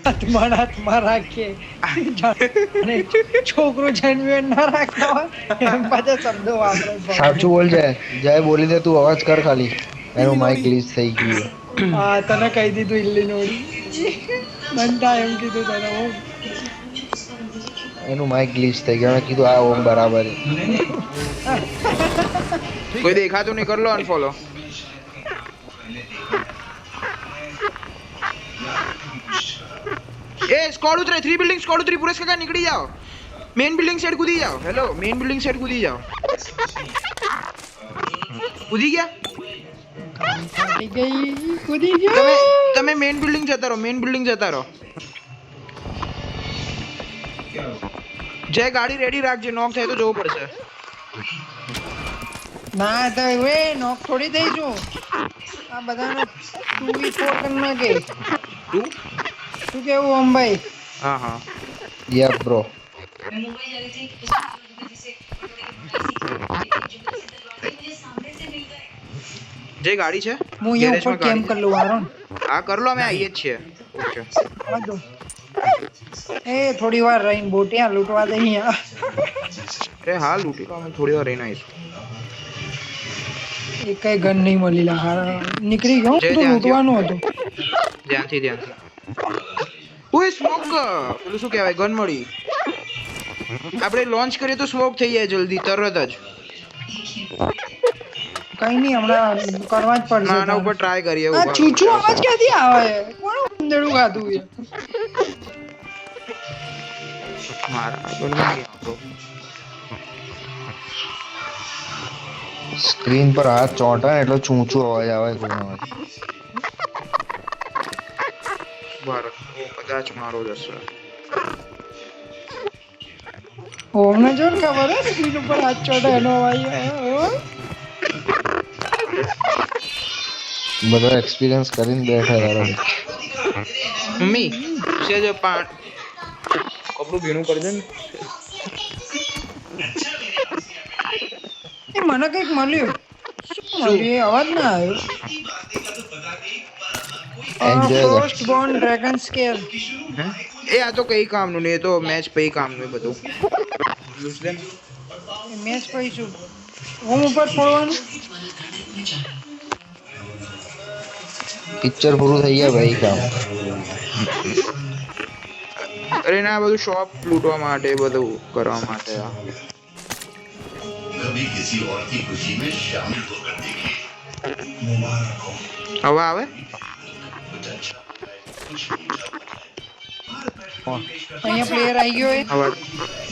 હાથમાં રાખીએ છોકરો જન્મ્યો ના રાખતા હોય એમ પાછા શબ્દો વાપરે. સાચું બોલ જય બોલી દે તું અવાજ કર ખાલી એનું માઇક ગ્લિચ થઈ ગયું. હા તને કહી દીધું ઇલ્લી નોડી બનતા એમ કીધું તને હું એનું માઇક ગ્લિચ થઈ ગયું મેં કીધું આ ઓમ બરાબર કોઈ દેખાતું નહીં, કર લો અનફોલો. એ સ્કોડ ઉતરે 3 બિલ્ડિંગ સ્કોડ ઉતરી પુરેશ કાકા નીકળી જાઓ. મેન બિલ્ડિંગ સાઈડ કૂદી જાઓ. હેલો મેન બિલ્ડિંગ સાઈડ કૂદી જાઓ. કૂદી ગયા કૂદી ગયો. તમે મેન બિલ્ડિંગ જતા રહો, મેન બિલ્ડિંગ જતા રહો. જય ગાડી રેડી રાખજે, નોક થાય તો જોવું પડશે. ના તો એ નોક થોડી દઈશું આ બધાનો 2v4 કરી નાખે. તું શું કેવું અંબાઈ? હા હા યપ બ્રો. જય ગાડી છે હું અહીંયા ઉપર કેમ કર લઉં વારણ? હા કર લો, અમે આવીએ જ છીએ. ઓકે એ થોડી વાર રહીને બોટિયા લૂંટવા દે અહીંયા. અરે હા લૂંટી લો, અમે થોડી વાર રહીને આવીશું. એક કઈ ગન નહીં મળી લા નીકળી ગયો તો લૂંટવાનું હતું. ધ્યાનથી ઓય સ્મોક પેલું શું કહેવાય ગન મળી. આપણે લોન્ચ કરીએ તો સ્મોક થઈ જાય જલ્દી તરત જ. કઈ નહીં હમણાં કરવા જ પડશે. આના ઉપર ટ્રાય કરીએ. આ ચૂચુ અવાજ ક્યાંથી આવે? કોણ ઉંદરડું ખાધું છે? મારા ગનમાં આવતો. સ્ક્રીન પર હાથ ચોંટા ને એટલે ચૂંચું અવાજ આવે કોઈનો. બરાબર કદાચ મારો જ હશે. ઓમને જો ને ખબર હે સ્ક્રીન ઉપર હાથ ચોટે એનો અવાજ આવે. બધો એક્સપિરિયન્સ કરીને બેઠા તારો. મમ્મી છે જો કપડું ભીનું કરી દે ને. એ મને કઈક મળ્યું. શું મળ્યું? એ અવાજ ના આવ્યો. First born dragon scale. એ આ તો કઈ કામનું નહીં, એ તો મેચ પઈ કામનું બધું. મેચ પઈશું હોમ ઉપર ફોડવાનું. પિક્ચર પૂરું થઈ ગયા ભાઈ કામ. અરે ના બધું શોપ લૂંટવા માટે બધું કરવા માટે. હવે આવે અહીંયા પ્લેયર આવી ગયો.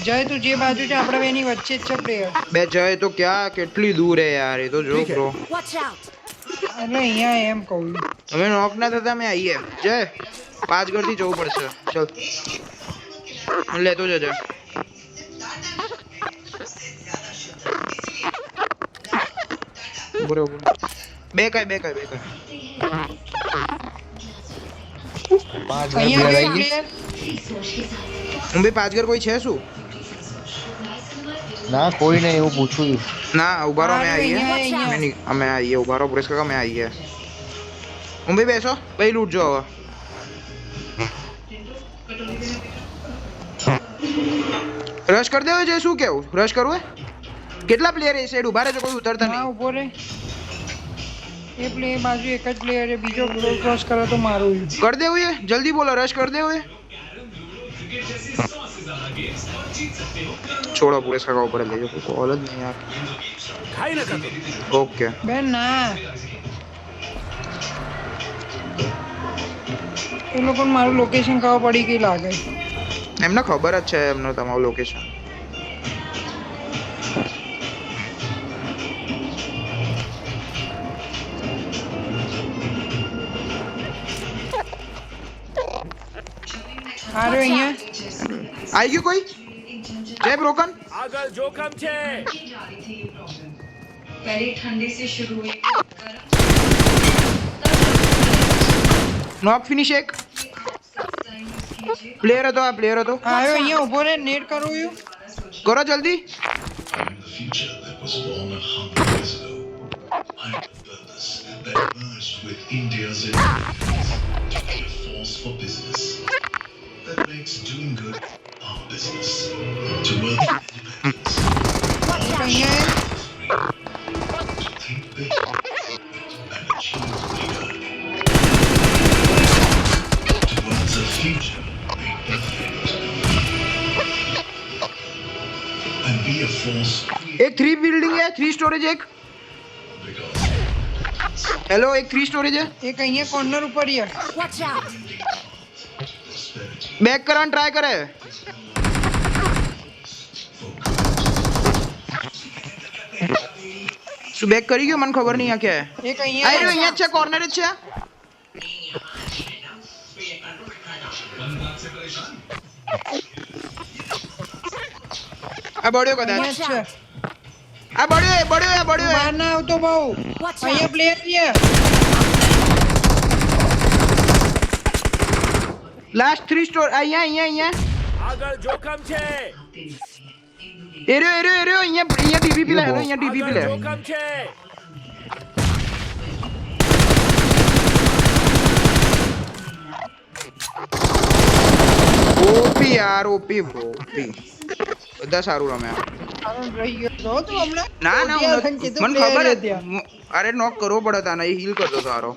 જય તું જે બાજુ છે આપણે બેની વચ્ચે જ છે પ્લેયર. બે જય તો ક્યાં કેટલી દૂર હે યાર, એ તો જો બ્રો. એટલે અહીંયા એમ કહું અમે નોક ના થતા અમે આવીએ. જય 5 ઘરથી જવું પડશે. ચલ લેતો જજે. બરોબર બે કઈ પાંચ અહીંયા ઘર પ્લેયર. હું ભાઈ 5 ઘર કોઈ છે શું? ના કોઈ નહીં, એવું પૂછું. ના ઉભા રહો, અમે આવીએ. અહીંયા. અમે આવીએ, ઉભા રહો પુરેશ કાકા, અમે આવીએ. હું ભાઈ બેસો ભાઈ, લૂંટજો હવે. રશ કરી દેવો છે શું કેવું? રશ કરવું હે? કેટલા પ્લેયર એ સાઈડ ઉભા રહેજો, કોઈ ઉતરતા હા નહીં. ઉભો રે. એ પ્લે બાજુ એક જ પ્લેયર છે, બીજો ક્રોસ કરે તો મારું. કરી દેવું એ જલ્દી બોલો, રશ કરી દેવું એ. છોડો પુરેશ કાકા ઉપર લેજો, કોલ જ નહીં યાર. ઓકે બેન ના એ લોકોને મારું લોકેશન ખબર પડી ગઈ લાગે. એમને ખબર જ છે એમનું તમારું લોકેશન. આરે અહીંયા આવી ગયું કોઈ? જય બ્રોકન આગળ જોખમ છે. पहले ठंडे से शुरू हुई નોક ફિનિશ એક પ્લેયર હતો, આ પ્લેયર હતો. આવ્યો અહીંયા ઉભો રે, નેટ કરું છું. કરો જલ્દી. એક અહીંયા एक 3 बिल्डिंग है, 3 स्टोरेज एक। हेलो, एक 3 स्टोरेज है। એક અહીંયા કોર્નર ઉપર છે Watch out! બેક કરવાનું ટ્રાય કરે। શું બેક કરી ગયો? મને ખબર નહીં આ ક્યાં હે। એક આ અહીંયા રહ્યો, અહીંયા જ છે, કોર્નર જ છે। આ બળ્યો કદાચ। અહીંયા જ છે આ બળ્યો, બળ્યો, બળ્યો। બહાર ના આવતો બહુ Watch અહીંયા out! પ્લેયર છે લાસ્ટ 3 સ્ટોર અહીંયા અહીંયા આગળ જોખમ છે એરિયો અહીંયા ડીપીપી લે, અહીંયા ડીપીપી લે। આગળ જોખમ છે ઓપી યાર, ઓપી બધા સારું રમે। સારો રહી ગયો તો તું હમણાં ના ના ઓડિયા તને કીધું મને player ખબર છે હતી। ત્યાં. અરે નોક કરવો પડે તાને, એ હીલ કરતો સારો।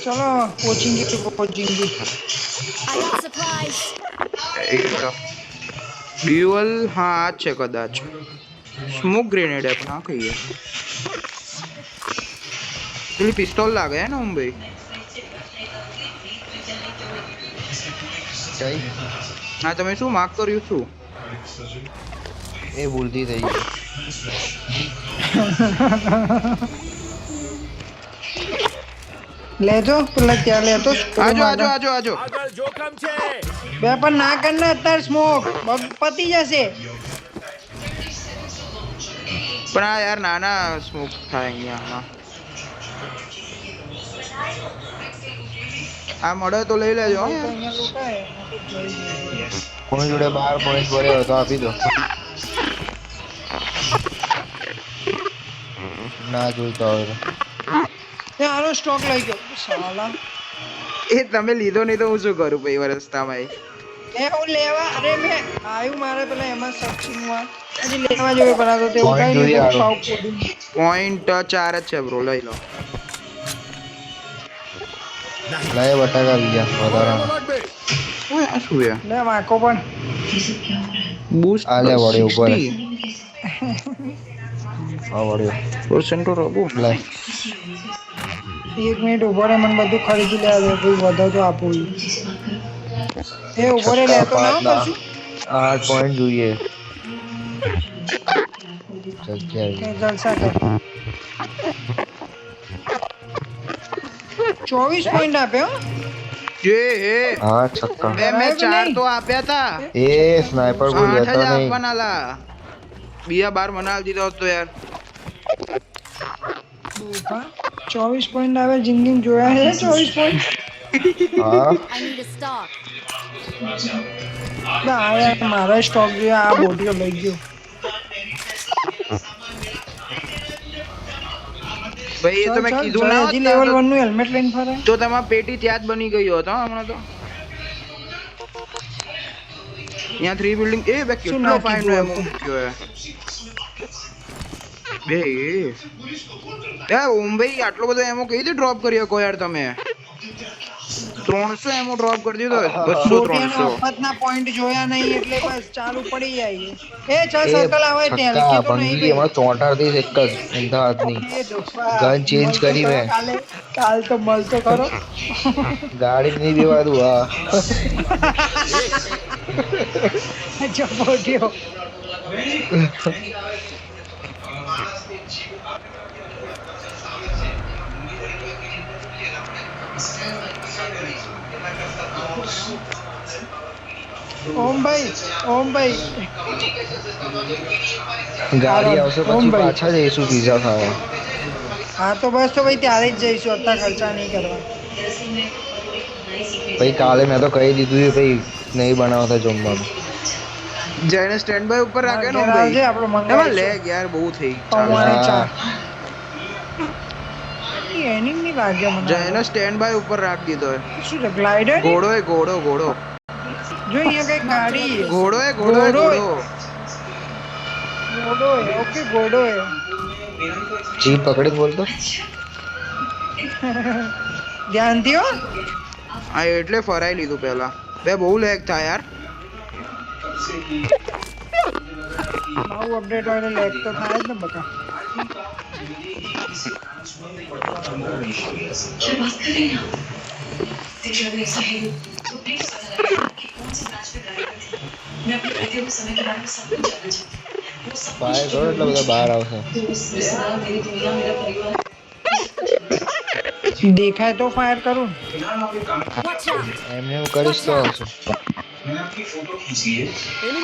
ચલો કોચિંગ की I got supplies! ડ્યુઅલ, હા આ જ છે કદાચ। સ્મોક ગ્રેનેડ હે, પણ આ કઈ હે? પેલી પિસ્તોલ લાગે હે ને મુંબઈ। કઈ હા, તમે શું માર્ક કર્યું શું? એ ભૂલતી થઈ ગઈ। લેજો પેલા ત્યાં લેતો આજો આજો આજો આજો। આગળ જોખમ છે બે પણ ના કર ને અત્યારે સ્મોક પતી જશે પણ આ યાર નાના સ્મોક થાય અહીંયા। આ મળે તો લઈ લેજો હો યાર। અહીંયા લૂંટાય કોની જોડે 12 પોઈન્ટ ભર્યો હોય તો આપી દો। ના જોઈતો હોય તો એ આનો સ્ટોક લઈ ગયો સાલા એ તમે લીધો નહીં તો હું શું કરું ભાઈ રસ્તામાં? એ હું લેવા અરે મેં આવ્યું મારે પેલા એમાં સર્ચિંગમાં હજી લેવા જેવું બનાવતો તે Point ઉઠાઈ જોઈએ લીધું હાલો. સાવ કોડિંગ પોઈન્ટ 4 જ છે બ્રો, લઈ લો। લાય બટાકા બીજા વધારાના। ઓય આ શું છે? લે વાકો પણ બૂસ્ટ આ લે વળે ઉપર આ વળ્યો પરસેન્ટો રબો। લાય 1 મિનિટ ઉભો રહે મને બધું ખરીદી લેવા દે કોઈ વધારે તો આપું એ ઉભો રહે લેતો ના કરશું 8 પોઈન્ટ જોઈએ। જગ્યા કે જલસા કર 24 પોઈન્ટ આપ્યો જે હે હા છક્કા મેં 4 તો આપ્યા હતા। એ સ્નાઈપર કોઈ 8 જ લેતો નહીં। આપવાના લા, બીજા 12 મનાલ દીધો તો યાર। 24 પોઈન્ટ આવે જિંદગી જોયા છે 24 પોઈન્ટ હા I need a stock. ના યાર મારા સ્ટોક જોયા આ બોટીઓ લઈ ગયો ભાઈ એ તો મેં કીધું ના હજી હોત લેવલ ને 1 નું હેલ્મેટ લઈને ફરે તો તમારા પેટી ત્યાં જ બની ગયો હતો હમણાં તો। અહીંયા 3 બિલ્ડિંગ એ બે કેટલો નાખી ફાઇન દીધું એમો હતું? મૂક્યો હે બે યાર। મુંબઈ આટલો બધો એમો કઈ રીતે ડ્રોપ કર્યો કો યાર તમે? 300 એમો ડ્રોપ કરી દીધો, 200 બોટીઓના 300। અફતના પોઈન્ટ જોયા નહીં એટલે બસ ચાલુ પડી જાય એ છ એ સર્કલ આવે ત્યાં છક્કા લખી તો નહીં પંગી એમાં 34 થી એક જ અમદાવાદની ગન ચેન્જ કરી મેં। કાલ તો મળતો ખરો ગાડી નહીં દેવા દઉં હા અચ્છા બોટીઓ ઓમ ભાઈ ગાડી આવશે ઓમ પછી ભાઈ। પાછા જઈશું પીઝા ખાવા। હા તો બસ તો ભાઈ ત્યારે જ જઈશું અત્યારે ખર્ચા નહીં કરવા ભાઈ કાલે મેં તો કહી દીધું છે ભાઈ નહીં બનાવતા જમવાનું. જયને સ્ટેન્ડ બાય ઉપર રાખે ને ઘેર આવજે, આપણે ભાઈ એમાં મંગાવીશું. લેગ યાર બહુ થઈ પૌવાને હા. ચાર. એની નહીં લાગે મને. જયને સ્ટેન્ડ બાય ઉપર રાખી દીધો હે. શું છે ગ્લાઇડર? ઘોડો હે ઘોડો જો અહીંયા કઈ ગાડી છે. ઘોડો હે ઘોડો હે ઘોડો હે. ઘોડો ઘોડો હે. ઓકે ઘોડો હે. જીપ પકડીને બોલતો. ધ્યાનથી હો. હા એટલે ફરાઈ લીધું પહેલા બે બહુ લેગ થાય યાર નવું અપડેટ હોય લેગ તો થાય જ ને બધા. क्या बात कर रहे हैं आप? देखिए अगर ऐसा है तो प्लीज पता लगाइए कि कौन से मैच में ड्राइवर थे. मैं अपने बीते हुए समय के बारे में सब कुछ जानना चाहती हूँ. वो सब ફાયર કરો એટલે બધા બહાર આવશે. तो उस रिश्तेदार मेरी दुनिया मेरा परिवार દેખાય તો ફાયર કરું. Watch out! એમને હું કરીશ તો આવશે.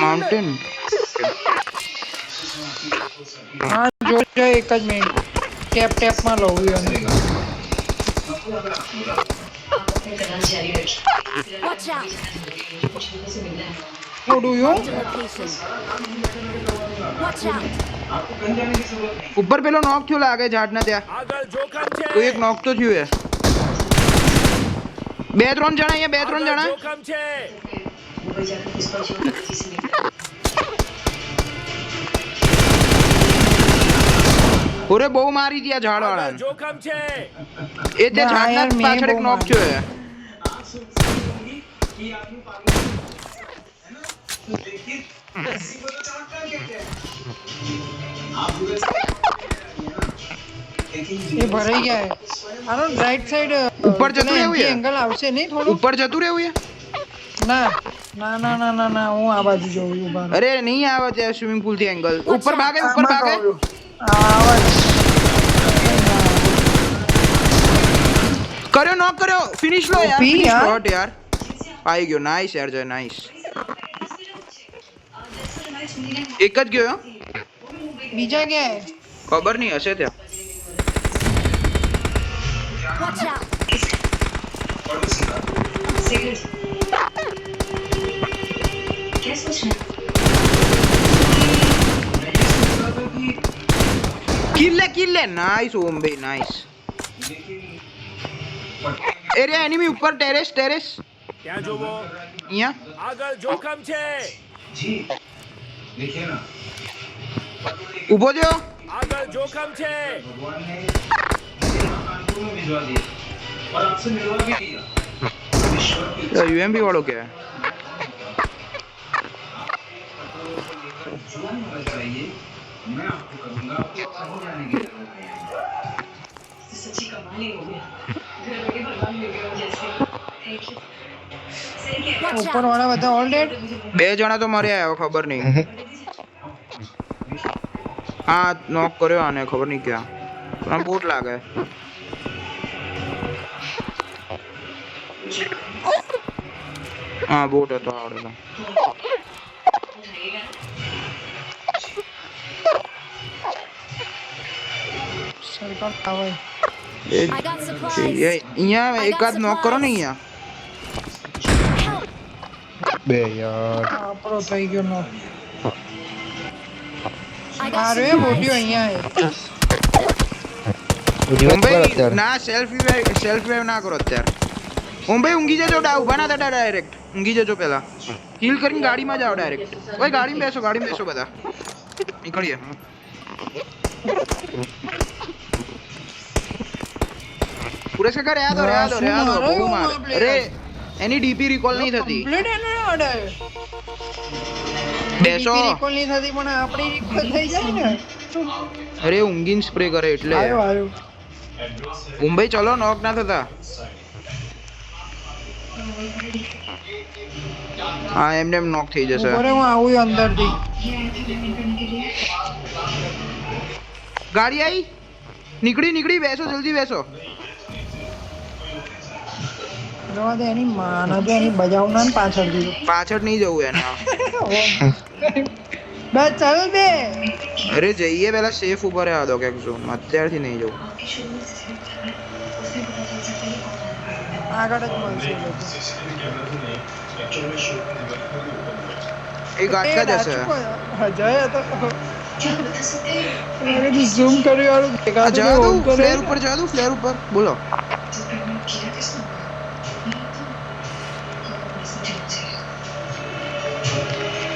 માઉન્ટેન હા જો એક જ મિનિટ ટેપ માં લઉં अपने कदम जारी रखिए. Watch out! कुछ लोगों से मिलना है. થોડું યું The location. Watch out! ઉપર પેલો નોક થયો લાગે ઝાડના ત્યાં આગળ જોખમ છે કોઈ એક નોક તો થયું હે બે ત્રણ જણા અહીંયા બે ત્રણ આગળ જણા જોખમ છે मुंबई जाकर पुष्पा जी और प्रगति से मिलना है. ઓરે બહુ મારી દિયા ઝાડ આગળ વાળા જોખમ છે એ તે ના, યાર, ઝાડના મેં પાછળ એક બહુ નોક મારી. થયો હે એ ભરાઈ ગયા હે. આનો રાઈટ સાઈડ ઉપર જતું રહેવું છે? એંગલ આવશે નહીં થોડું. ઉપર જતું રહેવું છે ના ના ના ના ના ના હું આ બાજુ જોઉં ઉભા રહો. અરે નહીં આવે ત્યાં સ્વિમિંગ પુલ થી એંગલ ઉપર ભાગે ઉપર આમાં ભાગે કહું. આવે છે. કર્યો નોક કર્યો ફિનિશ લો યાર OP ફિનિશ યાર. શોટ યાર આવી ગયો નાઈસ યાર જય નાઈસ એક જ ગયો હો? બીજા ક્યાં હે? ખબર નહીં હશે ત્યાં Watch out! सेकंड क्या सोच रहे हैं? કિલ લે નાઈસ ઓમ બે નાઈસ એરિયા એનિમી ઉપર ટેરેસ ત્યાં જોવો અહીંયા આગળ જોખમ છે ઊભો થયો આગળ જોખમ છે યુએમપી વાળો કે सच्ची कमाल ही हो गया. घर बैठे भगवान मिल गया जैसे. Thank you. सही कह रहे ઉપર વાળા બધા ઓલ ડેડ. બે જણા તો મર્યા હવે ખબર નહીં હા નોક કર્યો આને ખબર નહીં ક્યાં પણ બોટ લાગે હા બોટ હતો આવડે તો સરકાર આવે. એ I got supplies. અહીંયા એકાદ નોક કરો ને અહીંયા Help! બે યાર. આપણો થઈ ગયો નો. I આ got રે supplies. મોટી અહીંયા હે. રિવાઇવ મુંબઈ કર અત્યારે. ના સેલ્ફ વેવ ના કરો અત્યારે મુંબઈ ઊંઘી જજો ઉભા ના થતા ડાયરેક્ટ ઊંઘી જજો પેલા હીલ કરીને ગાડીમાં જાઓ ડાયરેક્ટ ઓય ગાડીમાં બેસો બધા નીકળીએ પુરેશ કાકા રહ્યા દો બહુ માર અરે એની ડીપી રિકોલ નહીં થતી કમ્પ્લીટ એને ઓર્ડર. બેસો રિકોલ નહીં થતી પણ આપણી રિકોલ થઈ જાય ને. અરે ઊંઘીને સ્પ્રે કરે એટલે આવ્યો આવ્યો. મુંબઈ ચલો નોક ના થતા હા એમને એમ નોક થઈ જશે ઉપર હું આવું અંદરથી. ગાડી આવી નીકળી બેસો જલ્દી બેસો જવા દે એની માને તો એની બજાવના ને પાછળથી. પાછળ નહીં જવું એને બસ ચાલ બે. અરે જઈએ પેલા સેફ ઉપર રહેવા દો ક્યાંક ઝોન અત્યારથી નહીં જવું આગળ જ મળશે એ લોકો. એ ગાટ का जैसे है અજય હતો क्या आप बता सकते हैं મેં ઝૂમ કર્યું વાળું आ દેખાતું जा નહીં, दो ઓમ કરે. फ्लेयर ऊपर जा दो फ्लेयर ऊपर बोलो जो पेमेंट किया किसने होगा मुझे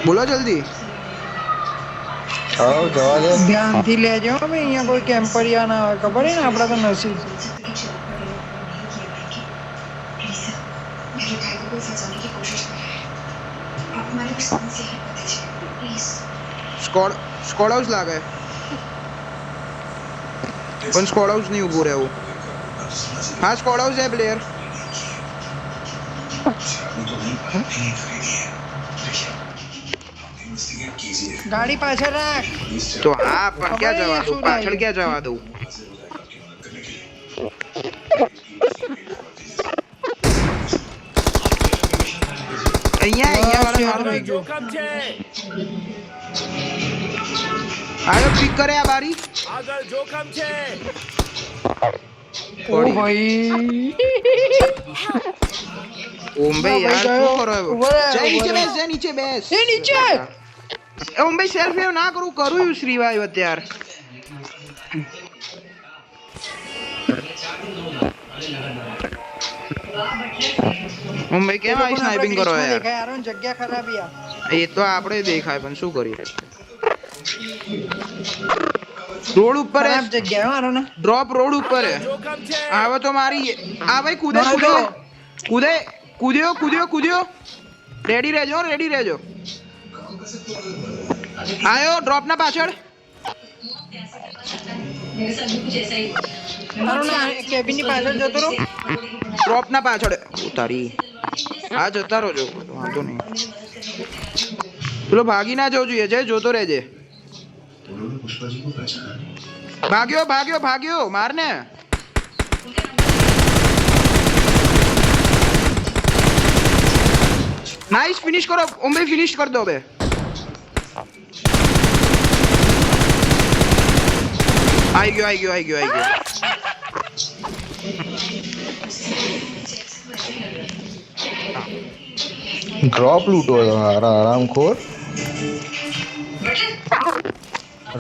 बोलो जल्दी આવો જવા દે. ધ્યાનથી લેજો હો ભાઈ, અહીંયા કોઈ કેમ્પરિયા ના આવે, ખબર હે ને આપડા તો નસીબ. प्लीज सर मेरे भाई को कोई फंसाने की कोशिश कर रहा है आप हमारे को समझ से हेल्प कर दीजिए प्लीज स्क्वॉड हाउस लागे पण स्क्वॉड हाउस नहीं ऊभो रहવું हाँ स्क्वॉड हाउस है प्लेयर ગાડી પાછળ રાખ. तो हाँ पर क्या जवा दूं पाछड़ क्या जवा दूं અહીંયા વાળા મારું આગળ જોખમ છે આયો પિક કરે આ બારી આગળ જોખમ છે ઓ ભાઈ ઓમ ભાઈ ભાઈ યાર ગયો. શું કરો ઉભો રહે, જય નીચે ઉભો રહે. બેસ જય નીચે બેસ એ નીચે. ઓમ ભાઈ સેલ્ફ હેવ ના કરું કરું યુ શ્રી ભાઈ અત્યાર ઓમ ભાઈ કેમ આવી સ્નાઇપિંગ કરો યાર દેખાય આરો જગ્યા ખરાબ યાર. એ તો આપણે દેખાય પણ શું કરીએ રોડ ઉપર ખરાબ જગ્યા હો આરો ને. ડ્રોપ રોડ ઉપર હે જોખમ છે આવે તો મારી આ ભાઈ કૂદે મારો. કૂદે કૂદે કૂદ્યો રેડી રહેજો આયો ડ્રોપ ના પાછળ मेरे साथ भी कुछ ऐसा ही हुआ આરો ને કેબિન ની પાછળ જતો રહો. ડ્રોપ ના પાછળ ઉતારી આ જતા રહો વાંધો નહીં પેલો ભાગી ના જવું જોઈએ છે જોતો રહેજે ભાગ્યો મારને नाइस फिनिश करो ओम भाई फिनिश कर दो बे आई गयो ડ્રોપ લૂટો તો હારા આરામખોર.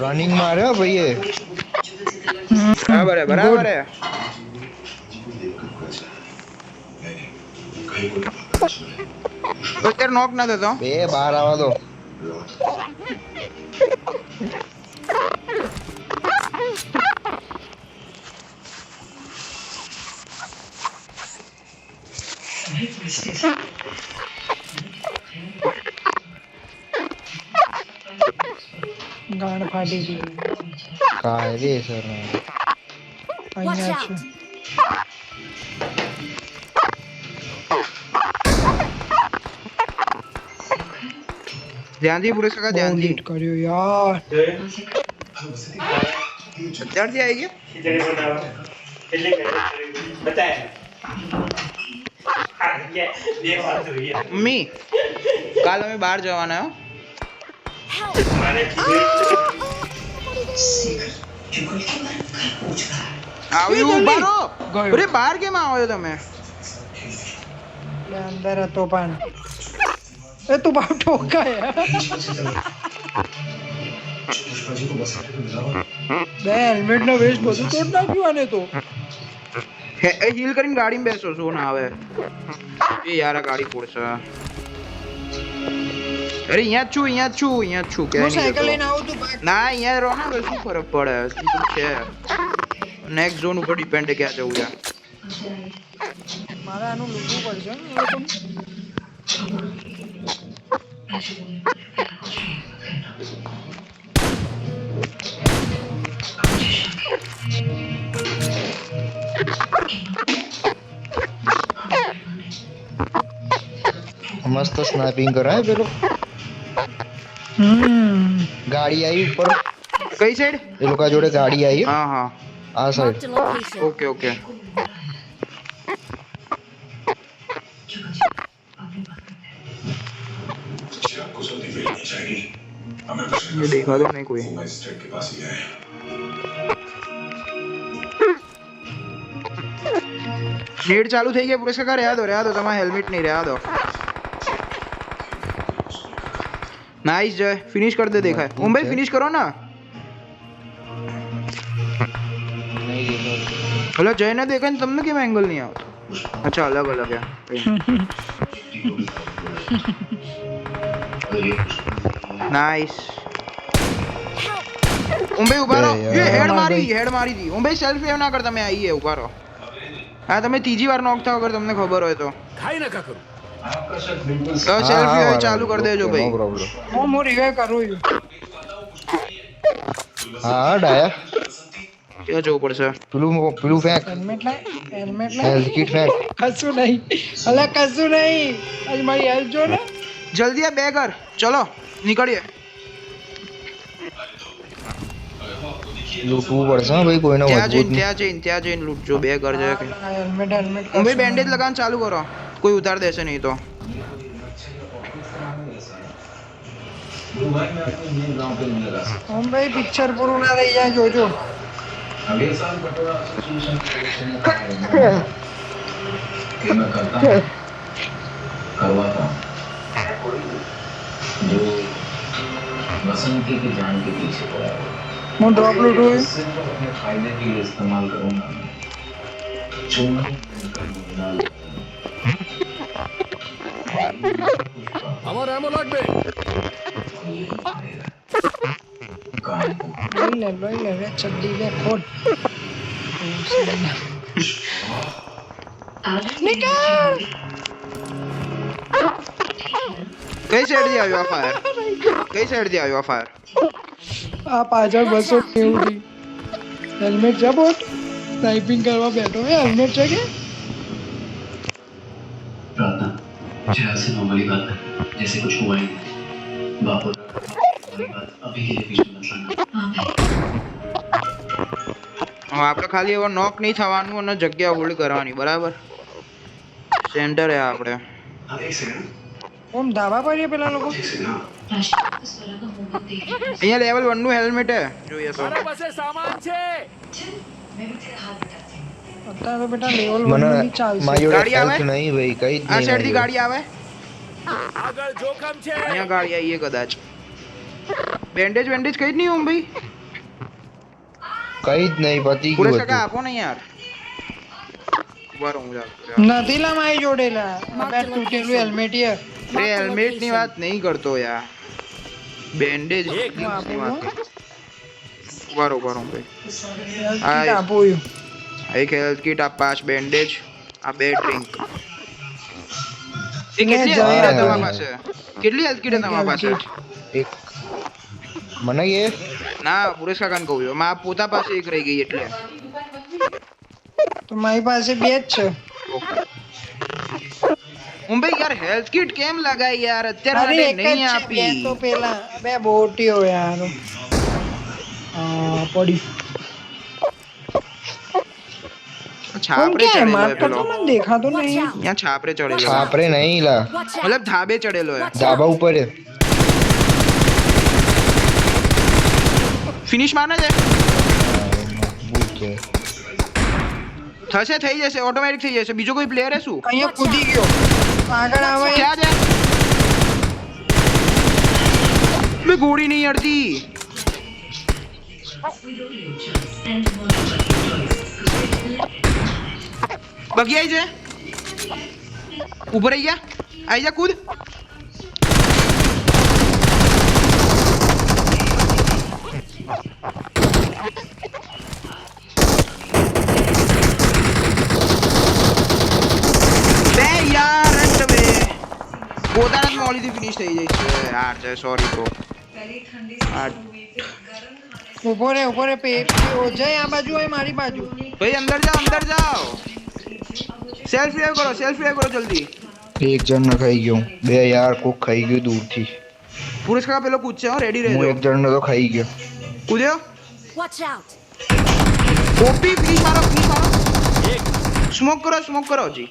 રનિંગ માર્યો ભાઈએ. बराबर है तो तेरे नॉक ना देता हूँ બે બહાર આવવા દો. ગાંડ ફાટી ગઈ. કાયદેસર Watch અહીંયા out! છે. ध्यान दी पूरे सका ध्यान બહુ दी લેટ કર્યો યાર. ध्यान दी आएगी मम्मी કાલ અમે બહાર જવાના હો આવ્યું ઉભા રહો ગયો. અરે બહાર કેમ આવ્યો તમે એટલે અંદર હતો પણ એ તું બહુ ઠોકાય. બે હેલ્મેટ નો વેસ્ટ બધું તોડ નાખ્યું આને તો. હીલ કરીને ગાડીમાં બેસો શું ના આવે એ યાર આ ગાડી ફોડશે અરે અહીંયા જ છું કે હું સાયકલ લઈને આવું તું બાઈક. ના અહીંયા રહો ને શું ફરક પડે સીધું છે નેક્સ્ટ ઝોન ઉપર ડિપેન્ડ ક્યાં જવું યાર મારે આનું લૂટવું પડશે ને એ લોકોને. મસ્ત સ્નાઇપિંગ કરાય પેલો. ગાડી આવી ઉપર. કઈ સાઈડ એ લોકો જોડે ગાડી આવી. હા હા આ side. Marked a location. Okay ये देखा तो नहीं कोई નેટ ચાલુ થઈ ગયા પુરેશ કાકા રહ્યા દો તમારા હેલ્મેટ નહીં રહ્યા દો નાઈસ જય ફિનિશ કર દે દેખાય ઓમ ભાઈ ફિનિશ કરો ના હલો જય ને દેખાય ને તમને કેમ એંગલ નહીં આવતો અચ્છા અલગ અલગ હે નાઈસ ઓમ ભાઈ ઉભા રહો એ હેડ મારી દી ઓમ ભાઈ સેલ્ફ સેવ ના કર તમે આઈએ ઉભા રહો હા તમે ત્રીજી વાર નોક થાવ અગર તમને ખબર હોય તો खाई ना का करूं તો સેલ્ફ સેવ ચાલુ કરી દેજો ભાઈ નો પ્રોબ્લેમ હું રિવાઇવ કરું છું હા ડાયા ક્યાં જવું પડશે પેલું ફેંક હેલ્મેટ લાય હેલ્થ કિટ ફેંક કશું નહીં અલા કશું નહીં આજ મારી હેલ્પ જો ને જલ્દી આ બે કર ચલો નીકળીએ લૂંટવું પડશે હા ભાઈ કોઈને મજબૂત નહીં ત્યાં જઈને લૂંટજો બે કર જાય કે હેલ્મેટ હું ભાઈ બેન્ડેજ લગાવવાનું ચાલુ કરો કોઈ ઉતાર દેશે નહીં તો ઓમ ભાઈ પિક્ચર પૂરું ના થઈ જાય જોજો करवाता जो बसंती की जान के पीछे पड़ा है હું ડ્રોપ લૂંટું सिर्फ अपने फायदे के लिए इस्तेमाल करूंगा चुना हमारा एमो लग बे લઈ લે ચડ્ડી લે ખોટ निकल કઈ સાઈડ થી આવ્યો આ ફાયર કઈ સાઈડ થી આવ્યો આ ફાયર આ પાછળ 290 થી હેલ્મેટ છે બોટ સ્નાઇપિંગ કરવા બેઠો હે હેલ્મેટ છે કે प्रार्थना जरा से नॉर्मली बात कर जैसे कुछ हुआ ही नहीं बापू वाली बात अभी के लिए बीच में मत लाना આપણે ખાલી એવો નોક નહીં થવાનું અને જગ્યા હોલ્ડ કરવાની બરાબર સેન્ટર હે આપણે अब एक सेकंड ઓમ ધાબા પર છે પેલા લોકો जैसे ना राष्ट्र उस तरह का होगा देख અહીંયા લેવલ 1 નું હેલ્મેટ હે જોઈએ તો मारा पासे सामान छे मैं भी तेरा हाथ बटाती हूँ અત્યારે તો બેટા લેવલ 1 મને ની ચાલશે મારી જોડે ગાડી આવે? હેલ્થ નહીં ભાઈ કઈ જ આ નહીં સાઈડ થી મારી ગાડી આવે आगळ जोखम छे અહીંયા ગાડી આવીએ કદાચ બેન્ડેજ કઈ જ નહીં ઓમ ભાઈ કઈ જ નહીં પતી પૂરે ગયું સકા બધું આપો ને યાર ઉભા રહો હું જાઉં નથી લા મારી જોડે લા આ બે તૂટેલું હેલ્મેટ છે અરે હેલ્મેટ ની વાત નહીં કરતો યાર બેન્ડેજ ની વાત ઉભા રહો ભાઈ હેલ્થ આપું છું એક હેલ્થ કિટ આ 5 બેન્ડેજ આ 2 ડ્રિંક એ કેટલી જવા હેલ્થ કિટ દો. તમારા પાસે કેટલી હેલ્થ કિટ તમારા પાસે એક મને એ ના પુરેશ કાકાને કહું છું મારા પોતા પાસે એક રહી ગઈ એટલે તો મારી પાસે બે જ છે હું ભાઈ યાર હેલ્થ કિટ કેમ લગાઈ યાર અત્યારે અરે માટે એક જ નહીં છે બે આપી તો પેલા બે બોટીઓ યાર પડી છાપરે ચડેલો માર હે તો પેલો મને દેખાતો નહીં ત્યાં છાપરે ચડેલો હે. છાપરે નહીં લા મતલબ ધાબે ચડેલો હે ધાબા ઉપર હે. ફિનિશ મારને છે મજબૂત છે થશે થઈ જશે ઓટોમેટિક થઈ જશે બીજો કોઈ પ્લેયર હે શું અહીંયા કૂદી ગયો આગળ આવે ક્યાં છે મેં ગોળી નહીં અડતી બગી આવી છે ઉપર આવી જા આવી જા કૂદ બે યાર રટ બે પોતાના જ મોલીથી ફિનિશ થઈ જાય છે યાર છે સોરી બ્રો पहले ठंडी से हाँ। शुरू हुई फिर गर्म खाने ઉભો રે પેટ જય આ બાજુ હોય મારી બાજુ ભાઈ અંદર જાઓ સેલ્ફ રિવાઇવ કરો જલ્દી એક જણ ને ખાઈ ગયો બે યાર કોક ખાઈ ગયું દૂરથી પુરુષ કાકા પેલો કૂદશે હો રેડી હું રહેજો એક જણ ને તો ખાઈ ગયો કૂદ્યો Watch out! ઓપી ફિનિશ મારો સ્મોક કરો જી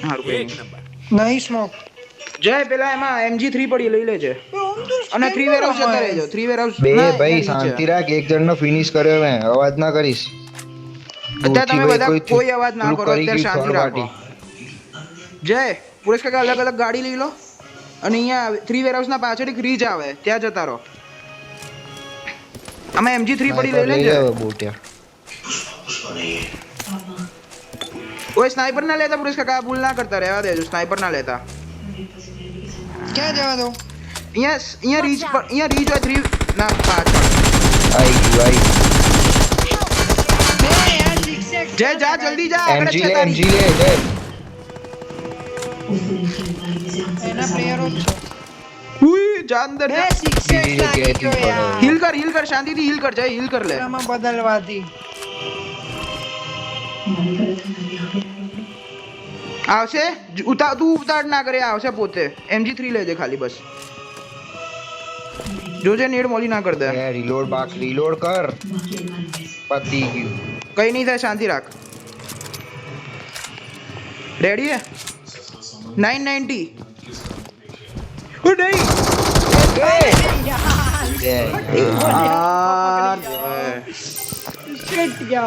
હારું કોઈ एक નહીં. नंबर નહીં સ્મોક જય પેલા એમાં MG3 પડી લઈ લેજે અને 3 વેરહાઉસ જતા રહેજો 3 વેરહાઉસ બે ભાઈ શાંતિ રાખ એક જણ નો ફિનિશ કર્યો મેં અવાજ ના કરીશ અત્યારે તમે ભાઈ, બધા કોઈ અવાજ ના પેલું કરો, કરી અત્યારે ગયું શાંતિ third રાખો. જય પુરેશ કાકા અલગ અલગ ગાડી લઈ લો અને અહીંયા 3 વેરહાઉસ ના પાછળ એક રીચ આવે ત્યાં જતા રહો. આમાં MG3 પડી લઈ લેજે. આવે બોટિયા. ઓય સ્નાઈપર ના લેતા પુરેશ કાકા, ભૂલ ના કરતા, રહેવા દેજો, સ્નાઈપર ના લેતા. ક્યાં જવા દો? અહીંયા રીચ પર, અહીંયા રીચ હોય 3 ના પાછળ. આઈ ગયું, આઈ ગયું. યાર 6x જય જા જલ્દી જા, આગળ MG છે લે, તારી. MG લે, જય. એના પ્લેયરો જ છે. ઉઈ જા અંદર બે જા. 6x બીજી લાગી જગ્યાએથી ગયો યાર. હીલ કર શાંતિથી હીલ કર, જય હીલ કર લે. આમાં બદલવાથી આવશે તું ઉતાર ના કરે, આવશે પોતે. MG3 લેજે ખાલી બસ. જોજે નેડ મોલી ના કર દે. રીલોડ કર. પતી ગયું. કઈ નહીં થાય, શાંતિ રાખ. રેડી હે 990. ઓ નહીં જય. યાર. શિટ ગયા